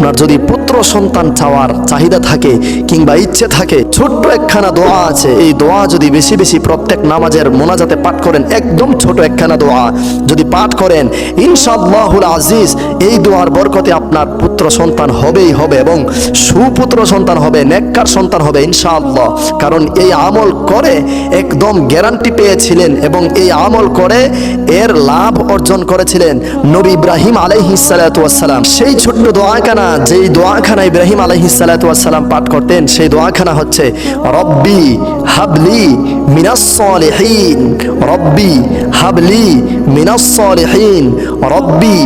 আপনার যদি পুত্র সন্তান চাওয়ার চাহিদা থাকে কিংবা ইচ্ছে থাকে, ছোট্ট একখানা দোয়া আছে, এই দোয়া যদি বেশি বেশি প্রত্যেক নামাজের মোনাজাতে পাঠ করেন, একদম ছোট একখানা দোয়া যদি পাঠ করেন, ইনশাআল্লাহুল আজিজ এই দোয়ার বরকতে আপনার পুত্র সন্তান হবেই হবে এবং সুপুত্র সন্তান হবে, নেককার সন্তান হবে ইনশাআল্লাহ। কারণ এই আমল করে একদম গ্যারান্টি পেয়েছিলেন এবং এই আমল করে এর লাভ অর্জন করেছিলেন নবী ইব্রাহিম আলাইহিস সালাতু ওয়াস সালাম। সেই ছোট্ট দোয়াখানা, যেই দোয়াখানা ইব্রাহিম আলাইহিস সালাতু ওয়াস সালাম পাঠ করতেন, সেই দোয়াখানা হচ্ছে রব্বি হাবলি মিনাস সালিহিন, রব্বি হাবলি মিনাস সালিহিন, রব্বি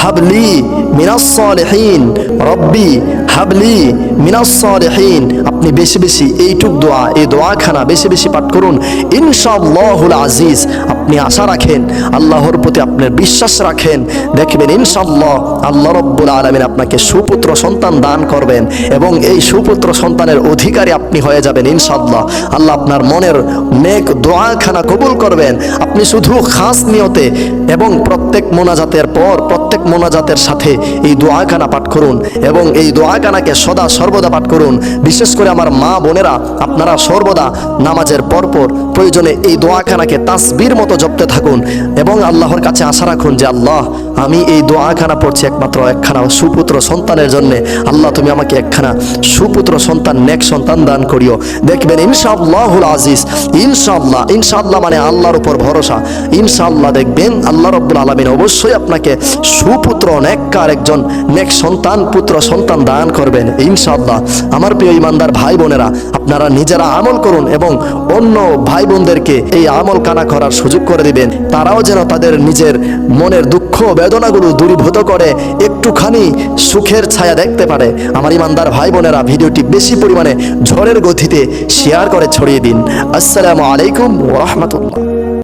হাবলি মিনাস সালিহিন, রব্বি হাবলি মিনাস সালিহিন। আপনি বেশি বেশি এইটুক দোয়া, এই দোয়াখানা বেশি বেশি পাঠ করুন ইনশাআল্লাহুল আজিজ। আপনি আশা রাখেন, আল্লাহর প্রতি আপনার বিশ্বাস রাখেন, দেখবেন ইনশাআল্লাহ আল্লাহ রব্বুল আলামিন আপনাকে সুপুত্র সন্তান দান করবেন এবং এই সুপুত্র সন্তানের অধিকারী আপনি হয়ে যাবেন ইনশাআল্লাহ। আল্লাহ আপনার মনের নেক দোয়াখানা কবুল করবেন। আপনি শুধু খাস নিয়তে এবং প্রত্যেক মোনাজাতের পর প্রত্যেক মোনাজাতের সাথে এই দোয়াখানা পাঠ করুন এবং এই দোয়াখানাকে সদা সর্বদা পাঠ করুন। বিশেষ করে আমার মা বোনেরা, আপনারা সর্বদা নামাজের পরপর প্রয়োজনে এই দোয়াখানাকে তাসবির মতো জপতে থাকুন এবং আল্লাহর কাছে আশা রাখুন যে আল্লাহ, আমি এই দোয়াখানা পড়ছি একমাত্র একখানা সুপুত্র সন্তানের জন্য। আল্লাহ, তুমি আমাকে একখানা সুপুত্র সন্তান, নেক সন্তান দান করিও। দেখবেন ইনশাআল্লাহুল আজিজ, ইনশাআল্লাহ, ইনশাআল্লাহ মানে আল্লাহর উপর ভরসা, ইনশাআল্লাহ দেখবেন আল্লাহ রব্বুল আলামিন অবশ্যই আপনাকে সুপুত্র, নেককার একজন নেক সন্তান, পুত্র সন্তান দান করবেন ইনশাআল্লাহ। আমার প্রিয় ইমানদার ভাই বোনেরা, আপনারা নিজেরা আমল করুন এবং অন্য ভাই বোনদেরকে এই আমল কানা করার সুযোগ করে দিবেন। তারাও যেন তাদের নিজের মনের দুঃখ বেদনাগুলো দূরীভূত করে একটুখানি সুখের ছায়া দেখতে পারে। আমার ইমানদার ভাই বোনেরা, ভিডিওটি বেশি পরিমাণে ঝড়ের গতিতে শেয়ার করে ছড়িয়ে দিন। আসসালামু আলাইকুম ওয়া রাহমাতুল্লাহ।